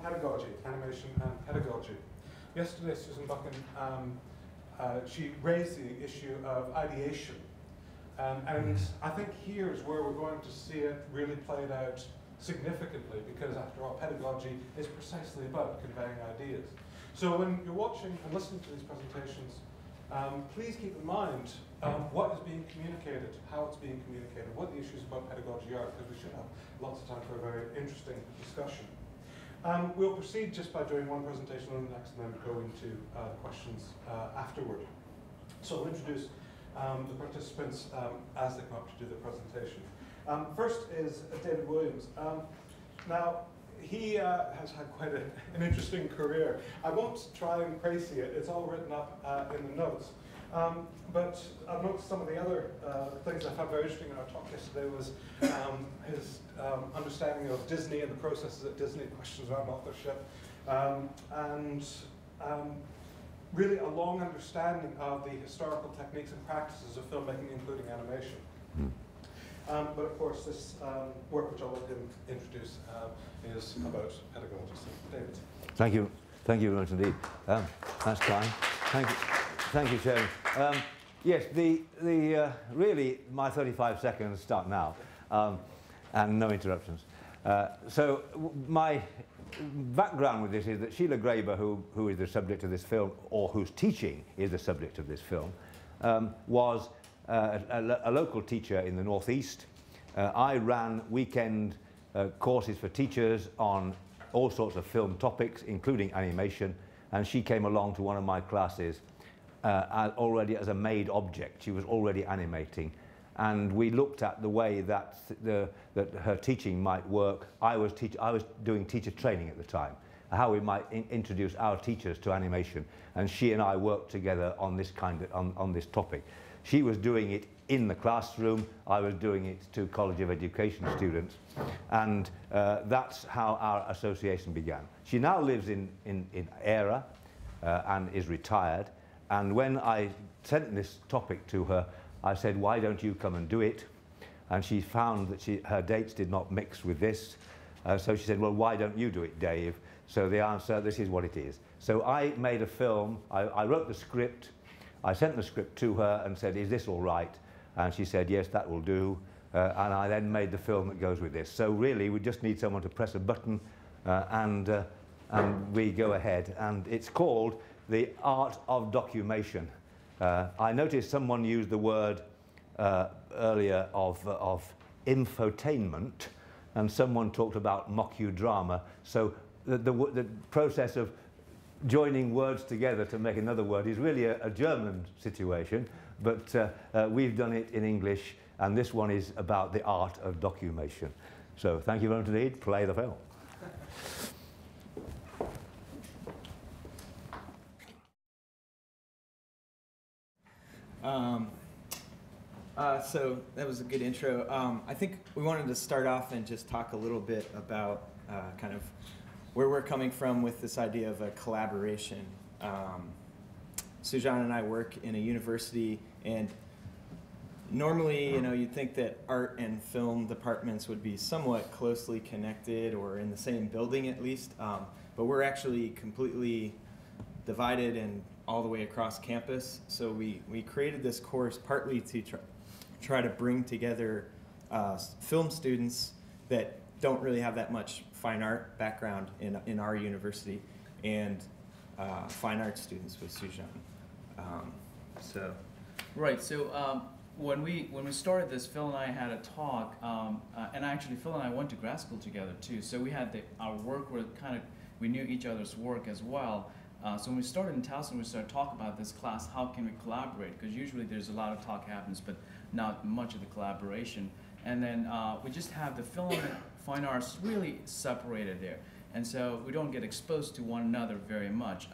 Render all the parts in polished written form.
pedagogy, animation and pedagogy. Yesterday, Susan Buchan, she raised the issue of ideation. And I think here is where we're going to see it really played out significantly, because after all, pedagogy is precisely about conveying ideas. So when you're watching and listening to these presentations, please keep in mind what is being communicated, how it's being communicated, what the issues about pedagogy are, because we should have lots of time for a very interesting discussion. We'll proceed just by doing one presentation on the next, and then go into questions afterward. So I'll introduce the participants as they come up to do the presentation. First is David Williams. Now, he has had quite an interesting career. I won't try and crazy it, it's all written up in the notes. But I've noticed some of the other things I found very interesting in our talk yesterday was his understanding of Disney and the processes at Disney, questions around authorship, and really a long understanding of the historical techniques and practices of filmmaking, including animation. But of course, this work which I'll let him introduce is about pedagogy. So, David. Thank you very much indeed. That's kind. Thank you, Sharon. Yes, really my 35 seconds start now, and no interruptions. So my background with this is that Sheila Graeber, who is the subject of this film, or whose teaching is the subject of this film, was a local teacher in the Northeast. I ran weekend courses for teachers on all sorts of film topics, including animation, and she came along to one of my classes already as a made object. She was already animating, and we looked at the way that her teaching might work. I was doing teacher training at the time, how we might introduce our teachers to animation, and she and I worked together on this on this topic. She was doing it in the classroom, I was doing it to College of Education students, and that's how our association began. She now lives in Era and is retired, and when I sent this topic to her, I said, why don't you come and do it? And she found that her dates did not mix with this, so she said, well, why don't you do it, Dave? So the answer, this is what it is. So I made a film, I wrote the script, I sent the script to her and said, is this all right? And she said, yes, that will do. And I then made the film that goes with this. So really, we just need someone to press a button and we go ahead. And it's called The Art of Documation. I noticed someone used the word earlier of infotainment, and someone talked about mockudrama. So the process of joining words together to make another word is really a German situation, but we've done it in English, and this one is about the art of documation. So thank you very much indeed. Play the film. So that was a good intro. I think we wanted to start off and just talk a little bit about kind of where we're coming from with this idea of a collaboration. Sujan and I work in a university, and normally, you'd think that art and film departments would be somewhat closely connected or in the same building at least, but we're actually completely divided and all the way across campus. So we created this course partly to try to bring together film students that don't really have that much fine art background in our university, and fine art students with Sujan. Right. So when we started this, Phil and I had a talk, and actually Phil and I went to grad school together too. So we had our work were we knew each other's work as well. So when we started in Towson, we started talking about this class, how can we collaborate? Because usually there's a lot of talk happens, but not much of the collaboration. And then we just have the film and fine arts really separated there. And so we don't get exposed to one another very much.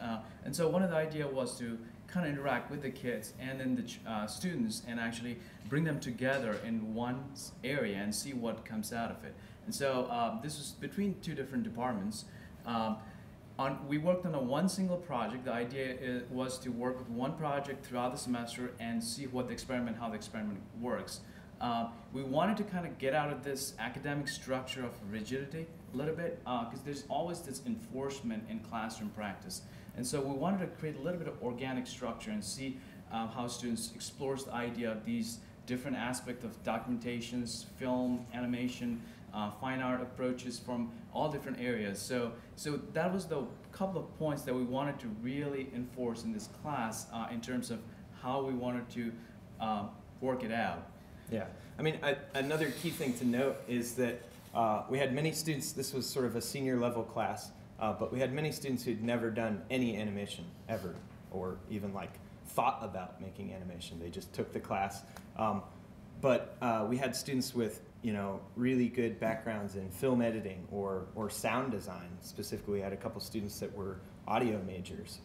And so one of the ideas was to kind of interact with the kids and then the students and actually bring them together in one area and see what comes out of it. And so this was between two different departments. We worked on one single project. The idea was to work with one project throughout the semester and see how the experiment works. We wanted to kind of get out of this academic structure of rigidity. a little bit, because there's always this enforcement in classroom practice. And so we wanted to create a little bit of organic structure and see how students explores the idea of these different aspects of documentations, film, animation, fine art approaches from all different areas. So that was the couple of points that we wanted to really enforce in this class in terms of how we wanted to work it out. Yeah, I mean, another key thing to note is that we had many students, this was sort of a senior level class, but we had many students who'd never done any animation ever, or even like thought about making animation. They just took the class. But we had students with, you know, really good backgrounds in film editing or sound design. Specifically, we had a couple students that were audio majors.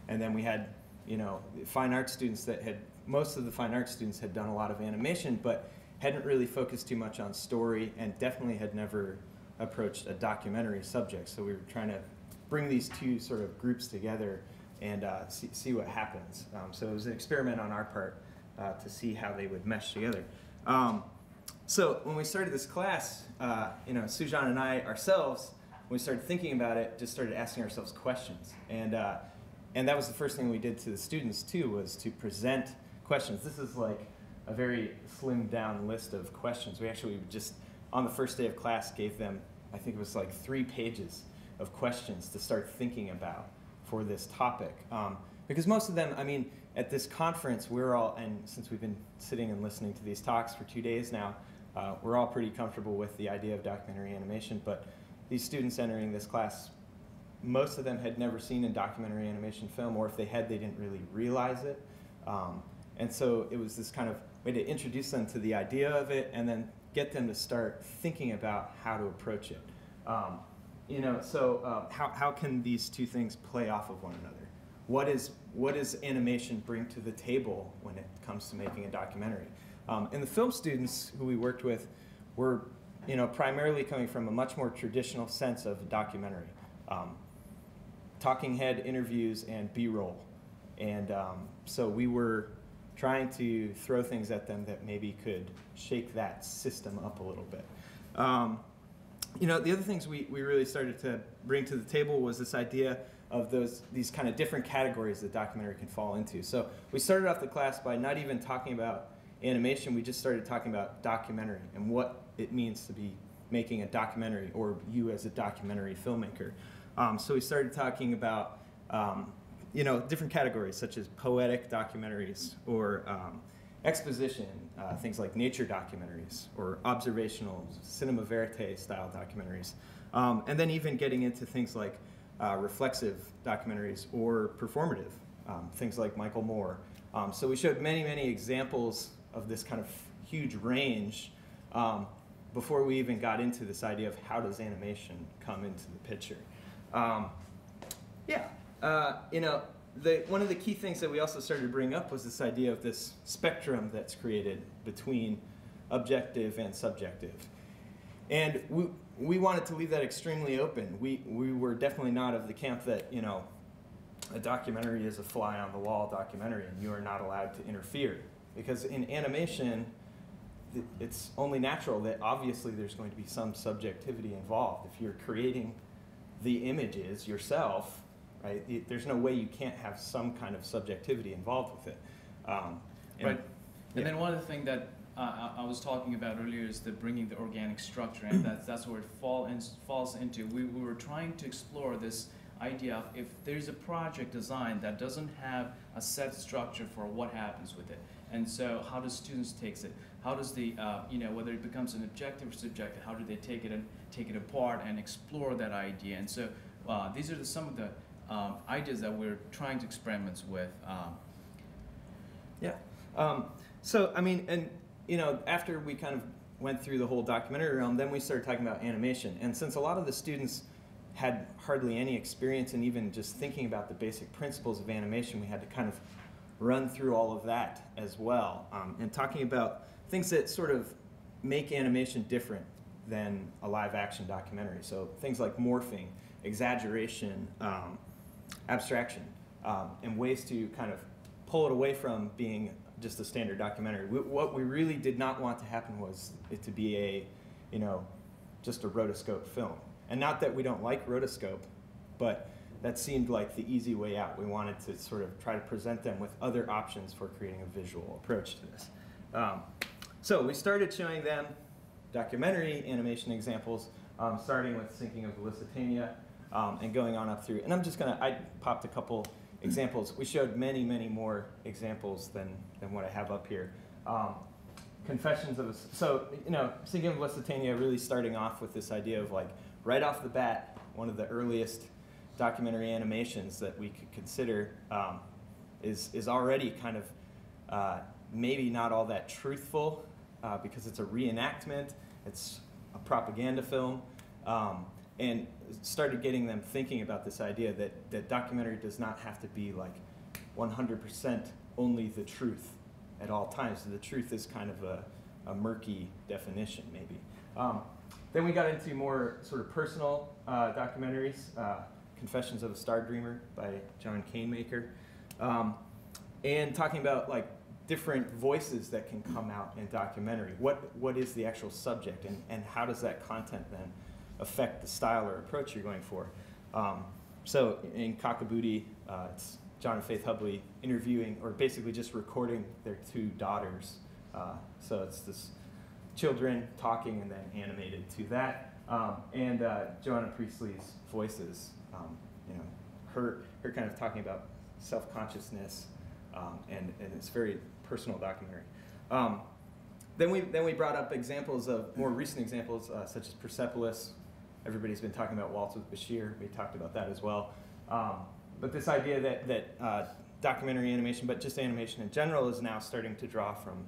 And then we had, you know, fine arts students that had, most of the fine arts students had done a lot of animation, but hadn't really focused too much on story and definitely had never approached a documentary subject. So we were trying to bring these two sort of groups together and see what happens. So it was an experiment on our part to see how they would mesh together. So when we started this class, you know, Sujan and I ourselves, when we started thinking about it, just started asking ourselves questions. And that was the first thing we did to the students too, was to present questions. This is like a very slimmed down list of questions. We actually just, on the first day of class, gave them, I think it was like 3 pages of questions to start thinking about for this topic. Because most of them, I mean, at this conference, we're all, and since we've been sitting and listening to these talks for 2 days now, we're all pretty comfortable with the idea of documentary animation, but these students entering this class, most of them had never seen a documentary animation film, or if they had, they didn't really realize it. And so it was this kind of way to introduce them to the idea of it and then get them to start thinking about how to approach it. You know, so how can these two things play off of one another? What does animation bring to the table when it comes to making a documentary? And the film students who we worked with were, you know, primarily coming from a much more traditional sense of a documentary. Talking head interviews and B-roll. And so we were trying to throw things at them that maybe could shake that system up a little bit. You know, the other things we really started to bring to the table was this idea of these kind of different categories that documentary can fall into. So we started off the class by not even talking about animation, we just started talking about documentary and what it means to be making a documentary, or you as a documentary filmmaker. So we started talking about you know, different categories such as poetic documentaries or exposition, things like nature documentaries or observational cinema verite style documentaries, and then even getting into things like reflexive documentaries or performative, things like Michael Moore. So we showed many, many examples of this kind of huge range before we even got into this idea of how does animation come into the picture. You know, one of the key things that we also started to bring up was this idea of this spectrum that's created between objective and subjective. And we wanted to leave that extremely open. We were definitely not of the camp that, you know, a documentary is a fly on the wall documentary and you are not allowed to interfere. Because in animation, it's only natural that obviously there's going to be some subjectivity involved. If you're creating the images yourself, right, there's no way you can't have some kind of subjectivity involved with it. Right. And then one of the things that I was talking about earlier is bringing the organic structure, and that's where it falls into. We were trying to explore this idea of if there's a project design that doesn't have a set structure for what happens with it. And so how do students take it? How does the, you know, whether it becomes an objective or subjective, how do they take it apart and explore that idea? And so these are some of the ideas that we're trying to experiment with. So, I mean, and, you know, after we kind of went through the whole documentary realm, then we started talking about animation. And since a lot of the students had hardly any experience in even just thinking about the basic principles of animation, we had to kind of run through all of that as well. And talking about things that sort of make animation different than a live action documentary. So things like morphing, exaggeration, abstraction, and ways to kind of pull it away from being just a standard documentary. What we really did not want to happen was it to be a, you know, just a rotoscope film. And not that we don't like rotoscope, but that seemed like the easy way out. We wanted to sort of try to present them with other options for creating a visual approach to this. So we started showing them documentary animation examples, starting with Sinking of the Lusitania and going on up through. And I popped a couple examples. We showed many, many more examples than what I have up here. Confessions of Sinking of Lusitania really starting off with this idea of like, right off the bat, one of the earliest documentary animations that we could consider is already kind of maybe not all that truthful because it's a reenactment, it's a propaganda film, and started getting them thinking about this idea that documentary does not have to be like 100% only the truth at all times. So the truth is kind of a murky definition, maybe. Then we got into more sort of personal documentaries, Confessions of a Star Dreamer by John Canemaker, and talking about like different voices that can come out in documentary. What is the actual subject, and how does that content then affect the style or approach you're going for? So in Cockabooty, it's John and Faith Hubley interviewing, or basically just recording their two daughters. So it's this children talking and then animated to that. And Joanna Priestley's voices, her kind of talking about self-consciousness, and it's very personal documentary. Then we brought up examples of more recent examples, such as Persepolis. Everybody's been talking about Waltz with Bashir. We talked about that as well. But this idea that documentary animation, but just animation in general, is now starting to draw from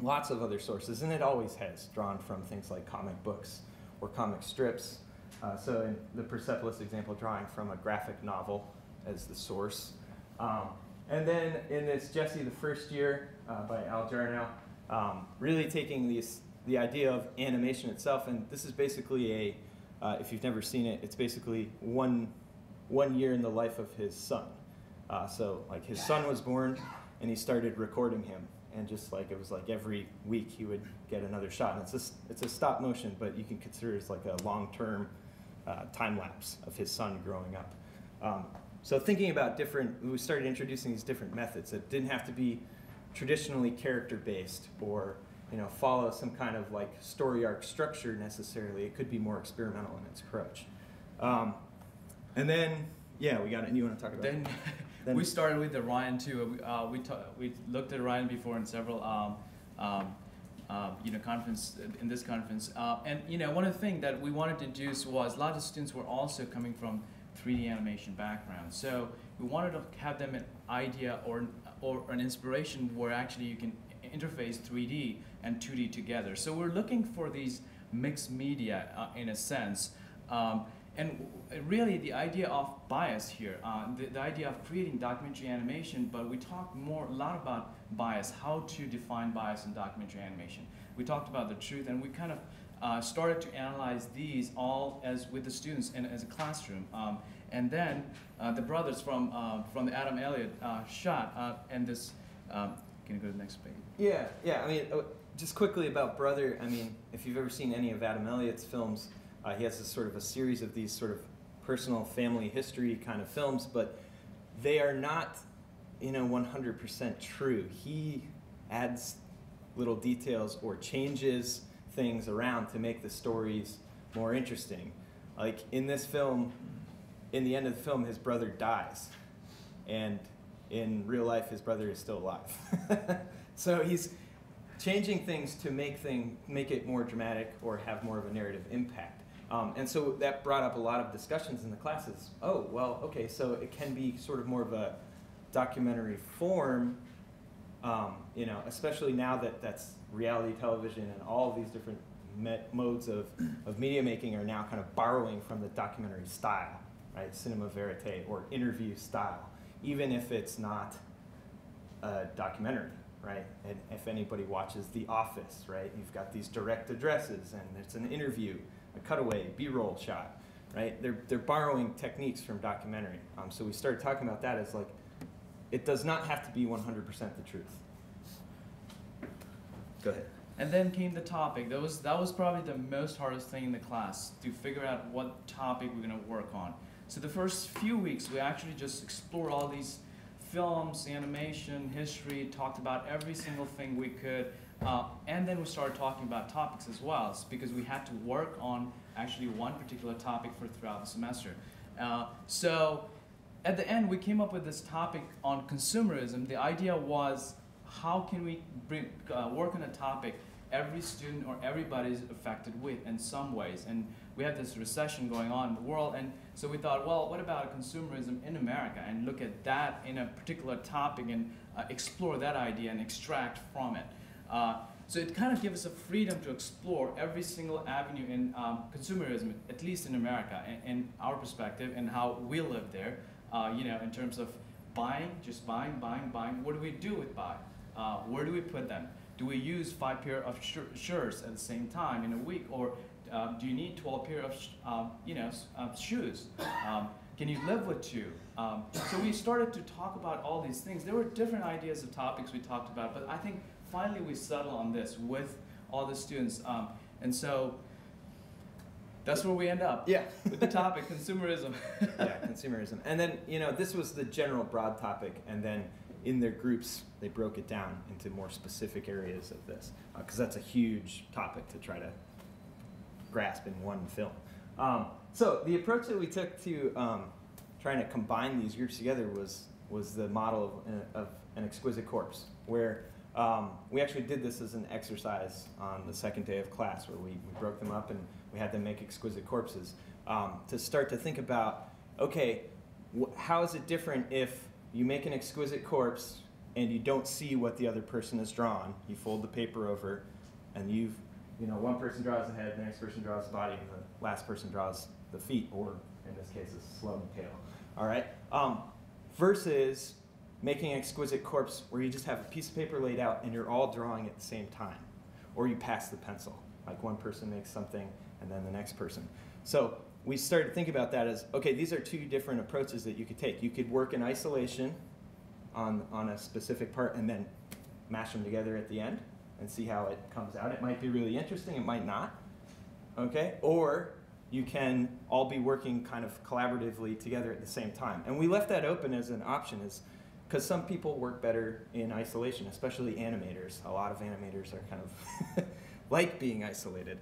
lots of other sources, and it always has drawn from things like comic books or comic strips. So in the Persepolis example, drawing from a graphic novel as the source. And then in this Jesse the First Year by Al Jarnow, really taking the idea of animation itself, and this is basically if you've never seen it, it's basically one year in the life of his son. So like his son was born, and he started recording him, and just like it was like every week he would get another shot. And it's a stop motion, but you can consider it as like a long-term time lapse of his son growing up. So thinking about we started introducing these different methods that didn't have to be traditionally character-based or follow some kind of like story arc structure necessarily. It could be more experimental in its approach. And then, yeah, we got it. You want to talk about it? Then we started with the Ryan too. We looked at Ryan before in several conference in this conference, and one of the things that we wanted to do was a lot of students were also coming from 3D animation background, so we wanted to have them an idea or an inspiration where actually you can interface 3D and 2D together. So we're looking for these mixed media in a sense. And really the idea of bias here, the idea of creating documentary animation, but we talked a lot about bias, how to define bias in documentary animation. We talked about the truth, and we kind of started to analyze these all with the students as a classroom. And then the brothers from the Adam Elliott shot, and this, can you go to the next page? Yeah, I mean, just quickly about Brother, I mean, if you've ever seen any of Adam Elliott's films, he has this sort of a series of these sort of personal family history kind of films, but they are not, 100% true. He adds little details or changes things around to make the stories more interesting. Like in this film, in the end of the film, his brother dies, and in real life, his brother is still alive. So he's changing things to make it more dramatic or have more of a narrative impact. And so that brought up a lot of discussions in the classes. Oh, well, okay, so it can be sort of more of a documentary form, especially now that that's reality television and all of these different modes of media making are now kind of borrowing from the documentary style, right? Cinema verite or interview style, even if it's not a documentary, right? And if anybody watches The Office, right? You've got these direct addresses and it's an interview, a cutaway, B-roll shot, right? They're borrowing techniques from documentary. So we started talking about that as like, it does not have to be 100% the truth. Go ahead. And then came the topic. That was probably the most hardest thing in the class, to figure out what topic we're going to work on. So the first few weeks, we actually just explored all these films, animation, history, talked about every single thing we could. And then we started talking about topics as well, because we had to work on actually one particular topic for throughout the semester. So at the end, we came up with this topic on consumerism. The idea was, how can we work on a topic every student or everybody is affected with in some ways? And we have this recession going on in the world, and so we thought, well, what about consumerism in America, and look at that in a particular topic and explore that idea and extract from it. So it kind of gives us a freedom to explore every single avenue in consumerism, at least in America, in our perspective and how we live there, you know, in terms of buying, just buying. What do we do with buy? Where do we put them? Do we use 5 pair of shirts at the same time in a week, or do you need 12 pair of shoes? Can you live with 2? So we started to talk about all these things. There were different ideas of topics we talked about, but I think finally we settled on this with all the students. And so that's where we end up. Yeah. With the topic, consumerism. Yeah, consumerism. And then, you know, this was the general broad topic, and then in their groups, they broke it down into more specific areas of this, because that's a huge topic to try to grasp in one film. So the approach that we took to trying to combine these groups together was the model of an exquisite corpse, where we actually did this as an exercise on the second day of class, where we broke them up and we had them make exquisite corpses to start to think about, okay, how is it different if you make an exquisite corpse and you don't see what the other person has drawn? You fold the paper over, and one person draws the head, the next person draws the body, and the last person draws the feet, or in this case, a slow tail. All right. Versus making an exquisite corpse where you just have a piece of paper laid out and you're all drawing at the same time, or you pass the pencil. Like one person makes something and then the next person. So we started to think about that as, okay, these are 2 different approaches that you could take. You could work in isolation on a specific part and then mash them together at the end and see how it comes out. It might be really interesting, it might not, okay? Or you can all be working kind of collaboratively together at the same time. And we left that open as an option, because some people work better in isolation, especially animators. A lot of animators are kind of like being isolated.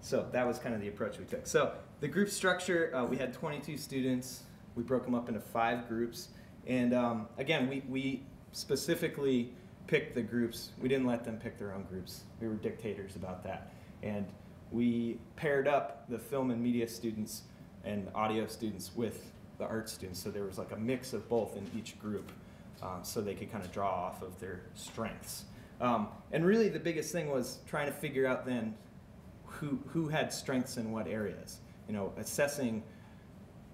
So that was kind of the approach we took. So the group structure, we had 22 students. We broke them up into 5 groups. And again, we specifically picked the groups. We didn't let them pick their own groups. We were dictators about that. And we paired up the film and media students and audio students with the art students. So there was like a mix of both in each group, so they could kind of draw off of their strengths. And really the biggest thing was trying to figure out then who had strengths in what areas, assessing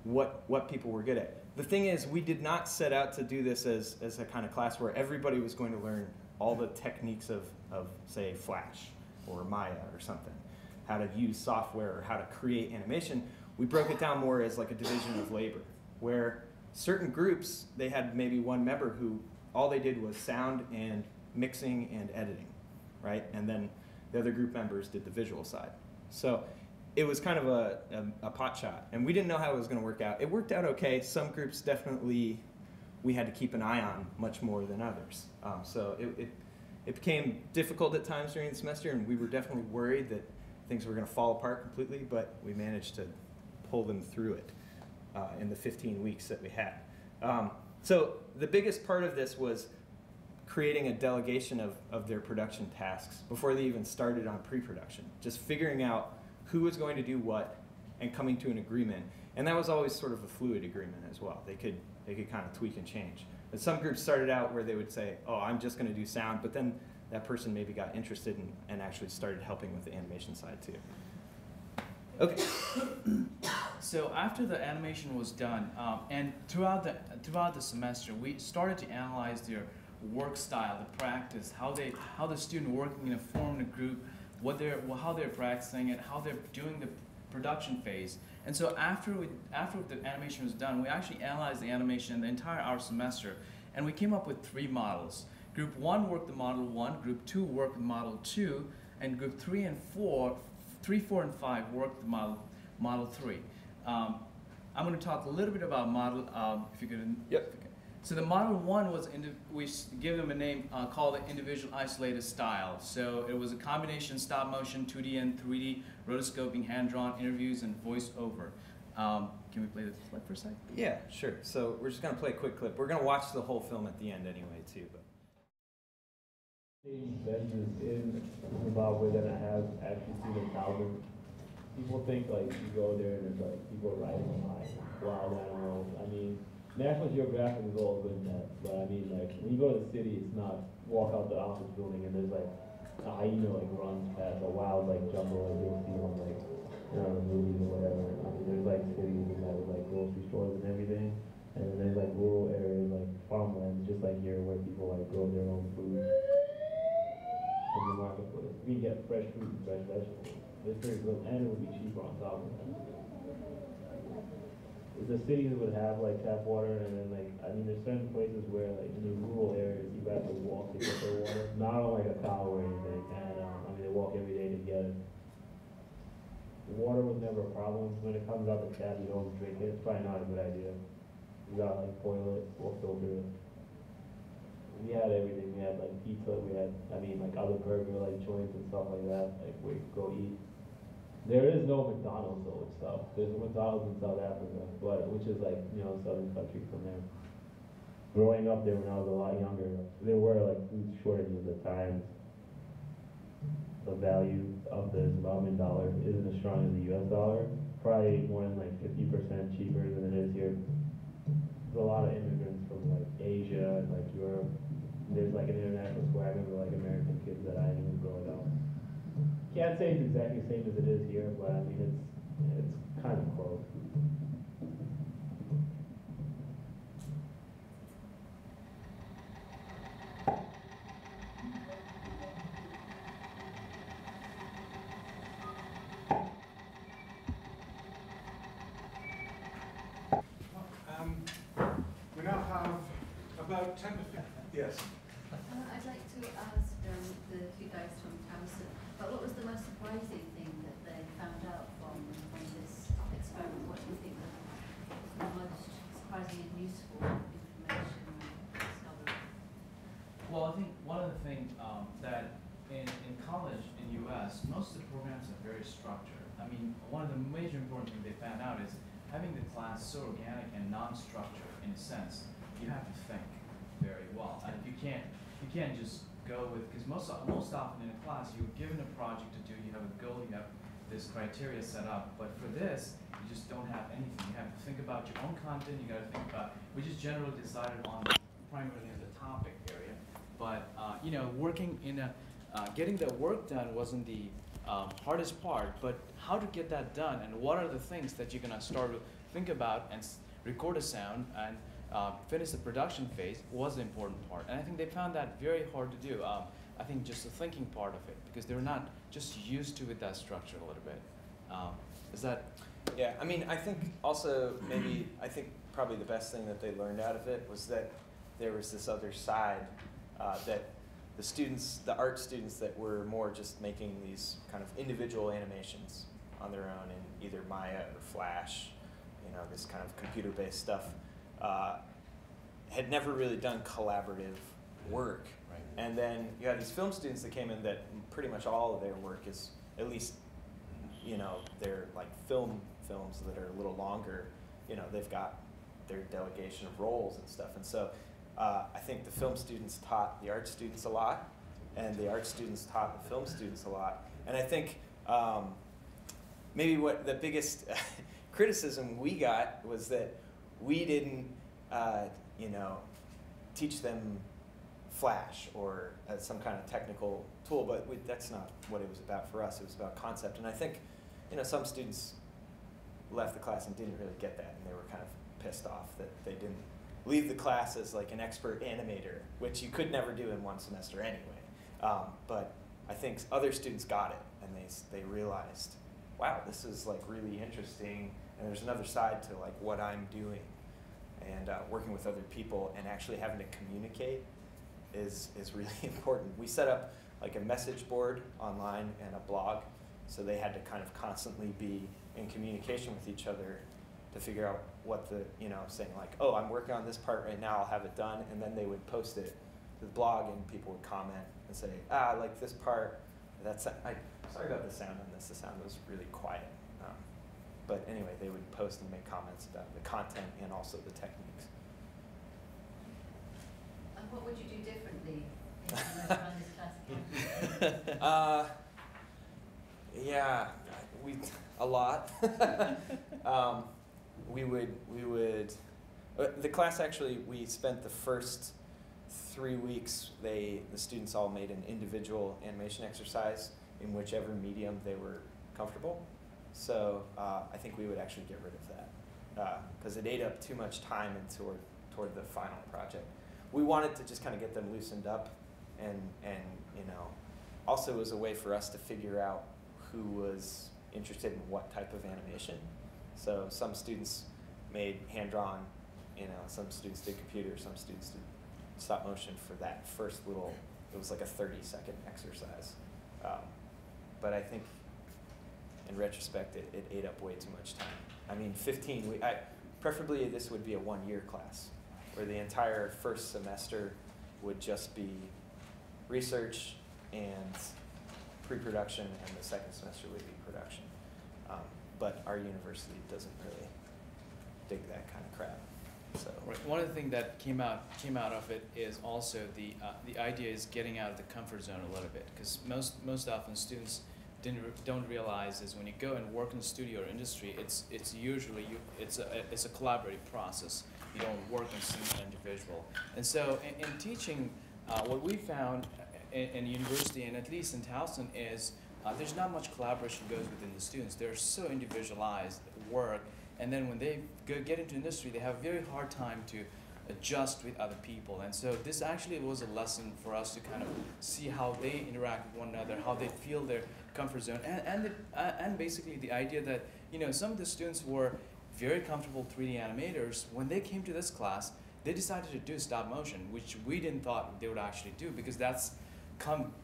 what people were good at. The thing is, we did not set out to do this as a kind of class where everybody was going to learn all the techniques of say, Flash or Maya or something, how to use software or how to create animation. We broke it down more as like a division of labor, where certain groups, they had maybe one member who all they did was sound and mixing and editing, right? And then the other group members did the visual side. So it was kind of a pot shot, and we didn't know how it was going to work out. It worked out okay. Some groups definitely we had to keep an eye on much more than others. So it became difficult at times during the semester, and we were definitely worried that things were going to fall apart completely, but we managed to pull them through it in the 15 weeks that we had. So the biggest part of this was creating a delegation of their production tasks before they even started on pre-production, just figuring out who was going to do what and coming to an agreement. And that was always sort of a fluid agreement as well. They could kind of tweak and change. But some groups started out where they would say, oh, I'm just going to do sound, but then that person maybe got interested and actually started helping with the animation side too. Okay. So after the animation was done, and throughout the semester, we started to analyze their work style, the practice, how the student working in a form in a group, how they're practicing it, how they're doing the production phase. And so after the animation was done, we actually analyzed the animation the entire our semester, and we came up with 3 models: Group 1 worked the Model 1, Group 2 worked the Model 2, and Group 3 and 4, 4, and 5 worked the Model 3. I'm going to talk a little bit about Model, if you could. Yep. So the Model 1 was, we give them a name called the individual isolated style. So it was a combination stop motion, 2D and 3D, rotoscoping, hand-drawn interviews, and voice-over. Can we play the clip for a second? Yeah, sure. So we're just going to play a quick clip. We're going to watch the whole film at the end anyway, too. But vendors in Zimbabwe that I have actually seen in Towson. People think like you go there and there's like people riding like wild animals. I mean, National Geographic is all good and that, but I mean like when you go to the city, it's not walk out the office building and there's like a hyena like runs past a wild like jungle like you'll see on like the movies or whatever. I mean, there's like cities and that with like grocery stores and everything, and then there's like rural areas like farmlands just like here where people like grow their own food. From the marketplace. We can get fresh fruit and fresh vegetables. It's pretty good, and it would be cheaper on top of that. The cities would have like tap water, and then like I mean, there's certain places where like in the rural areas you have to walk to get their water, not on like a cow or anything. And I mean, they walk every day to get it. Water was never a problem. When it comes out the tap, you don't drink it. It's probably not a good idea. You gotta like boil it or filter it. We had everything. We had like pizza. We had, I mean, like other burger like joints and stuff like that. Like where you could go eat. There is no McDonald's though and stuff. There's a McDonald's in South Africa, but which is like southern country from there. Growing up there when I was a lot younger, there were like food shortages at times. The value of the Zimbabwean dollar isn't as strong as the U.S. dollar. Probably more than like 50% cheaper than it is here. There's a lot of immigrants from like Asia and like Europe. There's like an international square. I remember like American kids that I knew growing up. Can't say it's exactly the same as it is here, but I mean it's kind of close. We now have about 10 to 15. Yes. I'd like to ask the two guys from Towson, but what was the most surprising thing that they found out from this experiment? What do you think was the most surprising and useful information or discovery? Well, I think one of the things that in college in US, most of the programs are very structured. I mean, one of the major important things they found out is having the class so organic and non-structured in a sense, you have to think very well. And if you can't just go with, because most often in a class you're given a project to do, you have a goal, you have this criteria set up, but for this, you just don't have anything. You have to think about your own content, you got to think about, we just generally decided on primarily in the topic area, but working in getting the work done wasn't the hardest part, but how to get that done and what are the things that you're gonna start to think about and record a sound and finish the production phase was the important part. And I think they found that very hard to do. I think just the thinking part of it, because they're not just used to with that structure a little bit. Is that? yeah, I mean, I think also I think probably the best thing that they learned out of it was that there was this other side that the art students that were more just making these kind of individual animations on their own in either Maya or Flash, this kind of computer-based stuff, had never really done collaborative work. Right. And then you have these film students that came in that pretty much all of their work is, at least, they're like films that are a little longer, they've got their delegation of roles and stuff. And so I think the film students taught the art students a lot, and the art students taught the film students a lot. And I think maybe what the biggest criticism we got was that we didn't, teach them Flash or some kind of technical tool, but that's not what it was about for us. It was about concept. And I think, some students left the class and didn't really get that, and they were kind of pissed off that they didn't leave the class as like an expert animator, which you could never do in one semester anyway. But I think other students got it, and they realized, wow, this is like really interesting, and there's another side to like what I'm doing, and working with other people and actually having to communicate is really important. We set up like a message board online and a blog, so they had to kind of constantly be in communication with each other to figure out what the, saying like, oh, I'm working on this part right now, I'll have it done, and then they would post it to the blog and people would comment and say, I like this part, sorry about the sound on this, the sound was really quiet. But anyway, they would post and make comments about the content and also the techniques. And what would you do differently if you were to run this class again? Yeah, a lot. The class actually, we spent the first 3 weeks, the students all made an individual animation exercise in whichever medium they were comfortable. So I think we would actually get rid of that because it ate up too much time and toward the final project. We wanted to just kind of get them loosened up, and also it was a way for us to figure out who was interested in what type of animation. So some students made hand-drawn, some students did computer, some students did stop motion for that first little, it was like a 30-second exercise. But I think in retrospect, it ate up way too much time. I mean, 15, preferably this would be a one-year class, where the entire first semester would just be research and pre-production, and the second semester would be production. But our university doesn't really dig that kind of crap. So. Right. One of the things that came out of it is also the idea is getting out of the comfort zone a little bit, because most often students don't realize is when you go and work in the studio or industry, it's usually it's a collaborative process. You don't work in single individual. And so in teaching, what we found in university, and at least in Towson, is there's not much collaboration goes within the students. They're so individualized work, and then when they get into industry, they have a very hard time to adjust with other people. And so this actually was a lesson for us to kind of see how they interact with one another, how they feel their comfort zone, and basically the idea that some of the students were very comfortable 3D animators. When they came to this class, they decided to do stop motion, which we didn't thought they would actually do, because that's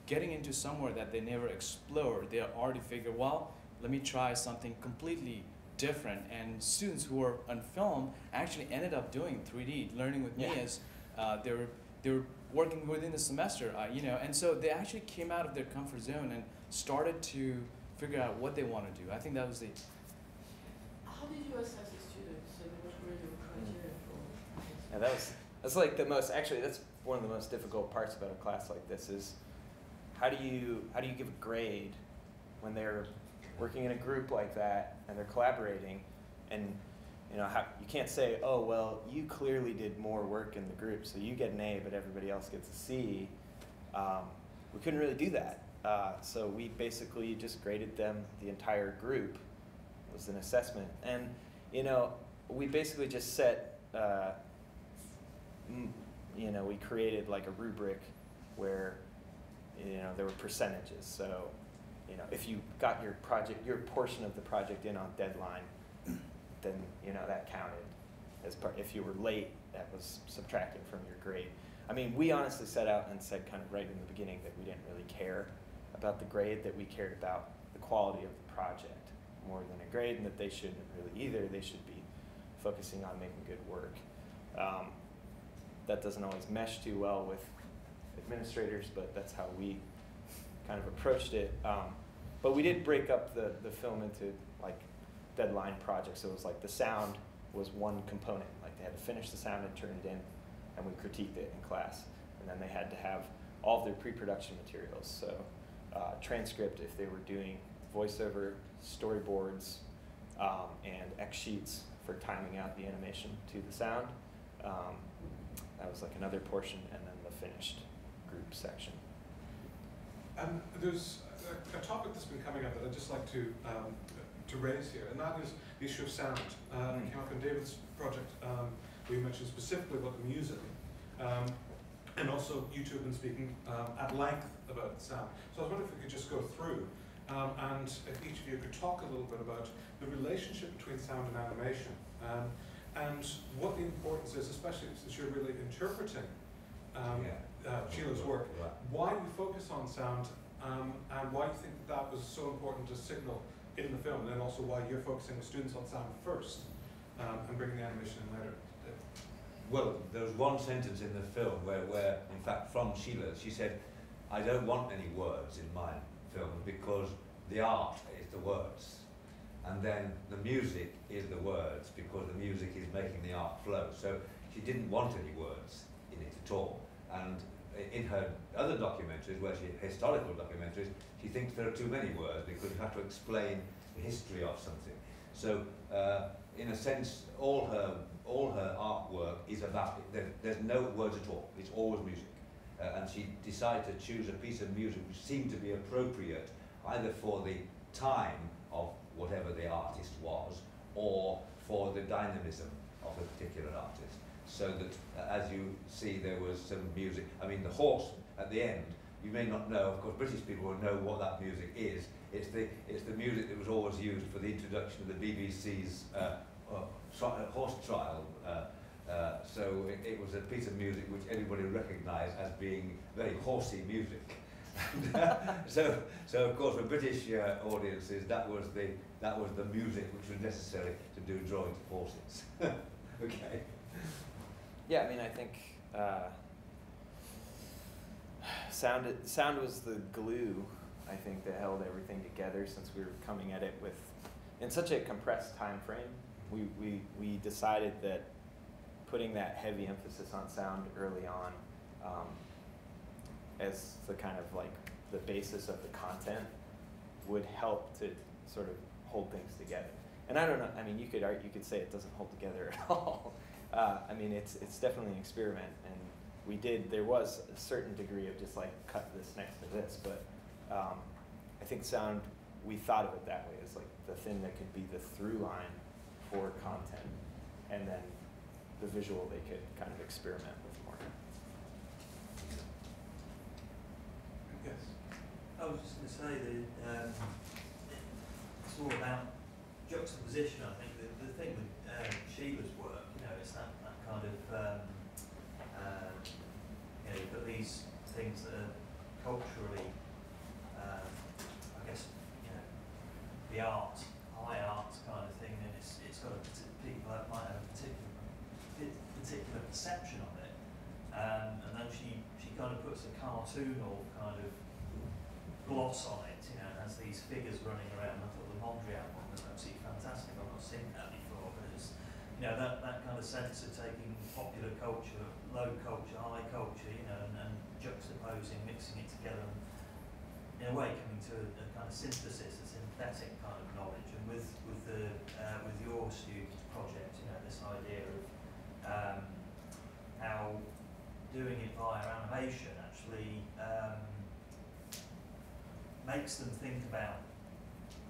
getting into somewhere that they never explored. They already figured, well, let me try something completely different. And students who were on film actually ended up doing 3D, learning with me as they were working within the semester, and so they actually came out of their comfort zone and started to figure out what they want to do. I think that was the. How did you assess the students? So what were your criteria for? Yeah, that's like the most, actually that's one of the most difficult parts about a class like this is how do you give a grade when they're working in a group like that and they're collaborating, and you can't say, oh well, you clearly did more work in the group, so you get an A but everybody else gets a C. We couldn't really do that, so we basically just graded them, the entire group was an assessment, and we basically just set we created like a rubric where there were percentages. So if you got your portion of the project in on deadline, then that counted as part. If you were late, that was subtracted from your grade. I mean, we honestly set out and said kind of right in the beginning that we didn't really care about the grade, that we cared about the quality of the project more than a grade, and that they shouldn't really either. They should be focusing on making good work. That doesn't always mesh too well with administrators, but that's how we kind of approached it. But we did break up the film into like deadline projects. So it was like the sound was one component. Like they had to finish the sound and turn it in, and we critiqued it in class. And then they had to have all of their pre-production materials. So transcript if they were doing voiceover, storyboards, and X sheets for timing out the animation to the sound. That was like another portion, and then the finished group section. There's a topic that's been coming up that I'd just like to raise here, and that is the issue of sound. It came up in David's project, where you mentioned specifically about the music, and also you two have been speaking at length about sound. So I was wondering if we could just go through, and if each of you could talk a little bit about the relationship between sound and animation, and what the importance is, especially since you're really interpreting Sheila's work, Right. why you focus on sound, and why you think that was so important to signal in the film, and then also why you're focusing with students on sound first, and bringing the animation in later. Well, there was one sentence in the film where, in fact, from Sheila, she said, I don't want any words in my film because the art is the words. And then the music is the words because the music is making the art flow. So she didn't want any words in it at all. And in her other documentaries, historical documentaries, she thinks there are too many words because you have to explain the history of something. So, in a sense, all her artwork is about, there's no words at all. It's always music. And she decided to choose a piece of music which seemed to be appropriate either for the time of whatever the artist was, or for the dynamism of a particular artist. So that, as you see, there was some music. I mean, the horse at the end, you may not know, of course, British people will know what that music is. It's the music that was always used for the introduction of the BBC's horse trial. So it was a piece of music which everybody recognised as being very horsey music. so of course for British audiences that was the music which was necessary to do drawings of horses. Okay. Yeah, I mean, I think sound was the glue, I think, that held everything together, since we were coming at it in such a compressed time frame. We decided that putting that heavy emphasis on sound early on as the kind of like the basis of the content would help to sort of hold things together. And I don't know, I mean, you could say it doesn't hold together at all. I mean, it's definitely an experiment, and there was a certain degree of just like cut this next to this, but I think sound, we thought of it that way, as like the thing that could be the through line for content, and then the visual they could kind of experiment with more. Yes. I was just going to say that it's all about juxtaposition. I think the thing with Sheila's work, it's that kind of you've got these things that are culturally, I guess, the art, high art kind of thing, and it's got people that might have a particular perception of it, and then she kind of puts a cartoonal kind of gloss on it, has these figures running around. I thought the Mondrian one was absolutely fantastic. I've not seen that before, but it's that kind of sense of taking popular culture, low culture, high culture, and juxtaposing, mixing it together, and in a way coming to a kind of synthesis, a synthetic kind of knowledge. And with your student project, this idea of how doing it via animation actually makes them think about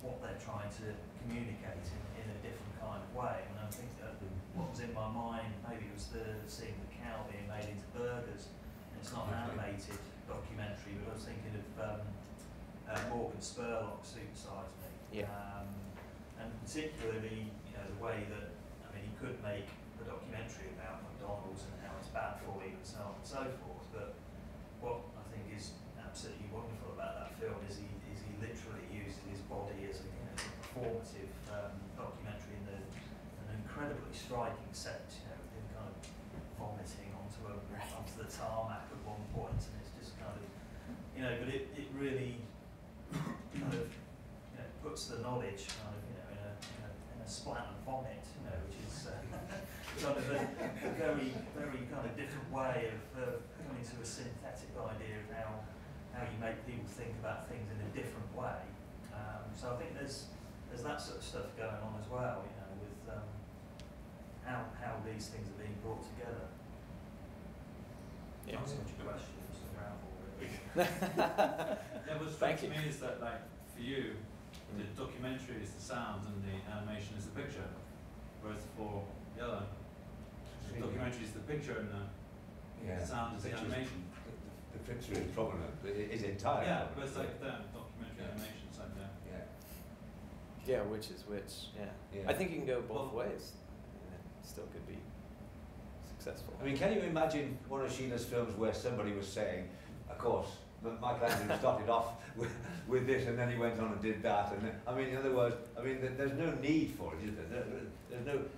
what they're trying to communicate in a different kind of way. And I think that what was in my mind maybe was seeing the cow being made into burgers. And it's not an animated documentary, but I was thinking of Morgan Spurlock, Super Size Me. Yeah. And particularly, the way that, he could make a documentary about McDonald's and how it's bad for you and so on and so forth. But what I think is absolutely wonderful about that film is he literally used his body as a performative documentary in an incredibly striking sense, him kind of vomiting onto the tarmac at one point, and it's just kind of, but it really kind of puts the knowledge kind of in a splat and vomit, which is kind of a very, very kind of different way of coming to a synthetic idea of how you make people think about things in a different way. So I think there's that sort of stuff going on as well, with how these things are being brought together. Yeah. Not so much a question, just a ramble, really. Yeah, what strikes me is that, like, for you, the documentary is the sound and the animation is the picture, whereas for the other, the documentary is the picture and the sound is the animation. The picture is prominent, but it is entirely. Yeah, but it's like the documentary animation, it's like that. Yeah. Yeah, which is which, yeah. Yeah. I think you can go both Well, ways, and it still could be successful. I mean, can you imagine one of Sheila's films where somebody was saying, of course, Michelangelo started off with this and then he went on and did that, and then, I mean, in other words, I mean, there's no need for it, is there?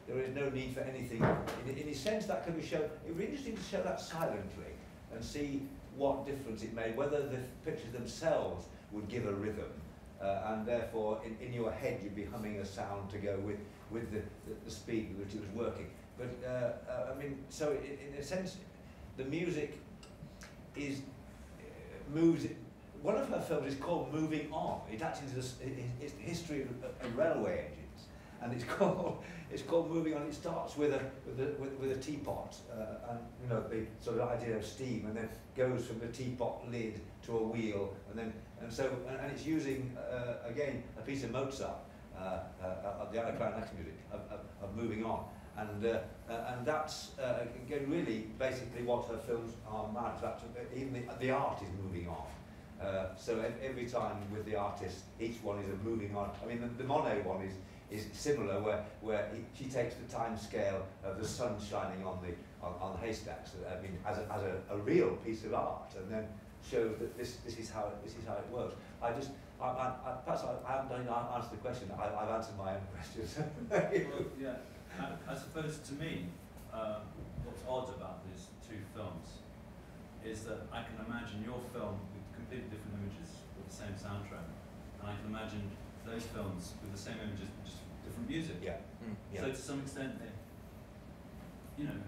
There is no need for anything. In a sense, that can be shown. It would be interesting to show that silently and see what difference it made, whether the pictures themselves would give a rhythm, and therefore, in your head, you'd be humming a sound to go with the speed with which it was working. But I mean, so in a sense, the music is moves. One of her films is called Moving On. It actually is it's the history of railway engines, and it's called Moving On. It starts with a teapot, and you know, the sort of idea of steam, and then goes from the teapot lid to a wheel, and it's using again a piece of Mozart, the other clarinet music of Moving On. And that's again really basically what her films are mad. Even the art is moving on. So every time with the artist, each one is a moving on. I mean, the Monet one is similar, where she takes the time scale of the sun shining on the haystacks. I mean, as a real piece of art, and then shows that this is how it works. Perhaps I haven't answered the question. I've answered my own questions. Well, yeah. I suppose to me, what's odd about these two films is that I can imagine your film with completely different images with the same soundtrack, and I can imagine those films with the same images but just different music. Yeah. Yeah. So to some extent, you know,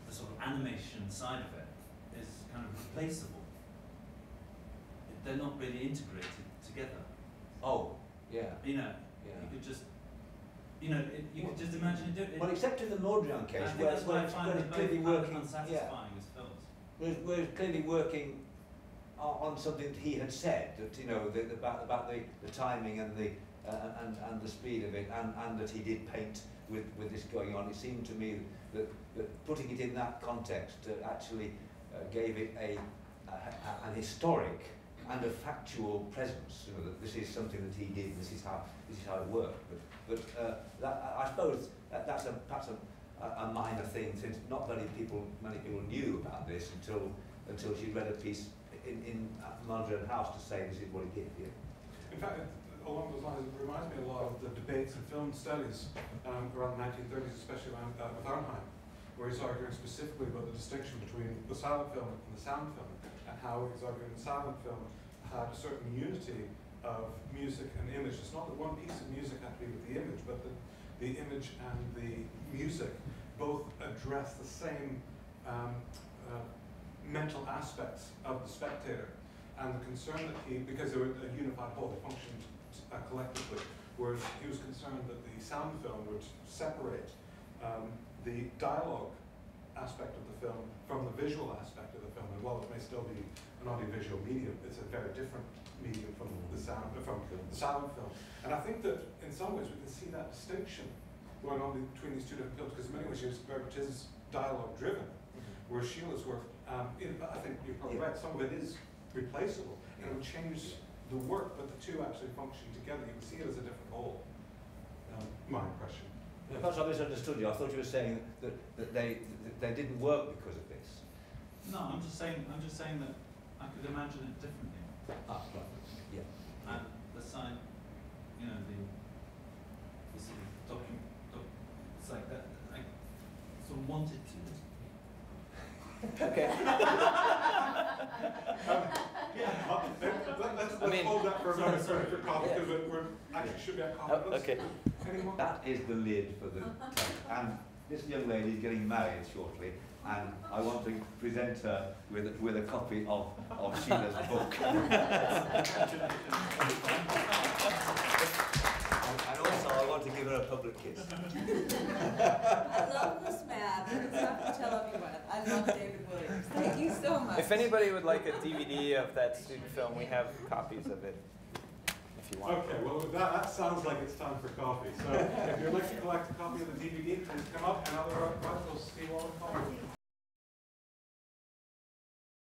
the sort of animation side of it is kind of replaceable. They're not really integrated together. Oh, yeah. You know, Yeah. you could just. You know, you could just imagine it doing. Well, except in the Mondrian case, where it's clearly working, unsatisfying as films. Where it's clearly working on something that he had said, that you know, about the timing and the speed of it, and that he did paint with this going on. It seemed to me that putting it in that context actually gave it an historic and a factual presence. You know, that this is something that he did. This is how it worked. But I suppose that's perhaps a minor thing, since not many people knew about this until she read a piece in Mondrian House to say this is what he did. Yeah. In fact, along those lines, it reminds me a lot of the debates in film studies around the 1930s, especially around with Arnheim, where he's arguing specifically about the distinction between the silent film and the sound film, and how he's arguing the silent film had a certain unity of music and image. It's not that one piece of music had to be with the image, but the image and the music both address the same mental aspects of the spectator, and the concern that because they were a unified whole, they functioned collectively, whereas he was concerned that the sound film would separate the dialogue aspect of the film from the visual aspect of the film. And while it may still be an audiovisual medium, it's a very different medium from the silent film. And I think that in some ways we can see that distinction going on between these two different films, because in many ways it is dialogue driven, whereas Sheila's work, I think you're probably right, some of it is replaceable, and it would change the work, but the two actually function together. You can see it as a different whole. My impression. Perhaps I misunderstood you. I thought you were saying that they didn't work because of this. No, I'm just saying that I could imagine it differently. Ah, right. Yeah. And the sign, you know, the sort of it's like that. I sort of wanted to. Okay. Let's hold that for a moment for coffee, because we're actually should be at coffee. Okay. That is the lid for the tank. And this young lady is getting married shortly, and I want to present her with a copy of Sheila's book. And also I want to give her a public kiss. I love this man. I just have to tell everyone. I love David Williams. Thank you so much. If anybody would like a DVD of that student film, we have copies of it. If you want. Okay, well that sounds like it's time for coffee. So if you'd like to collect a copy of the DVD, please come up, and otherwise we'll see you all in coffee.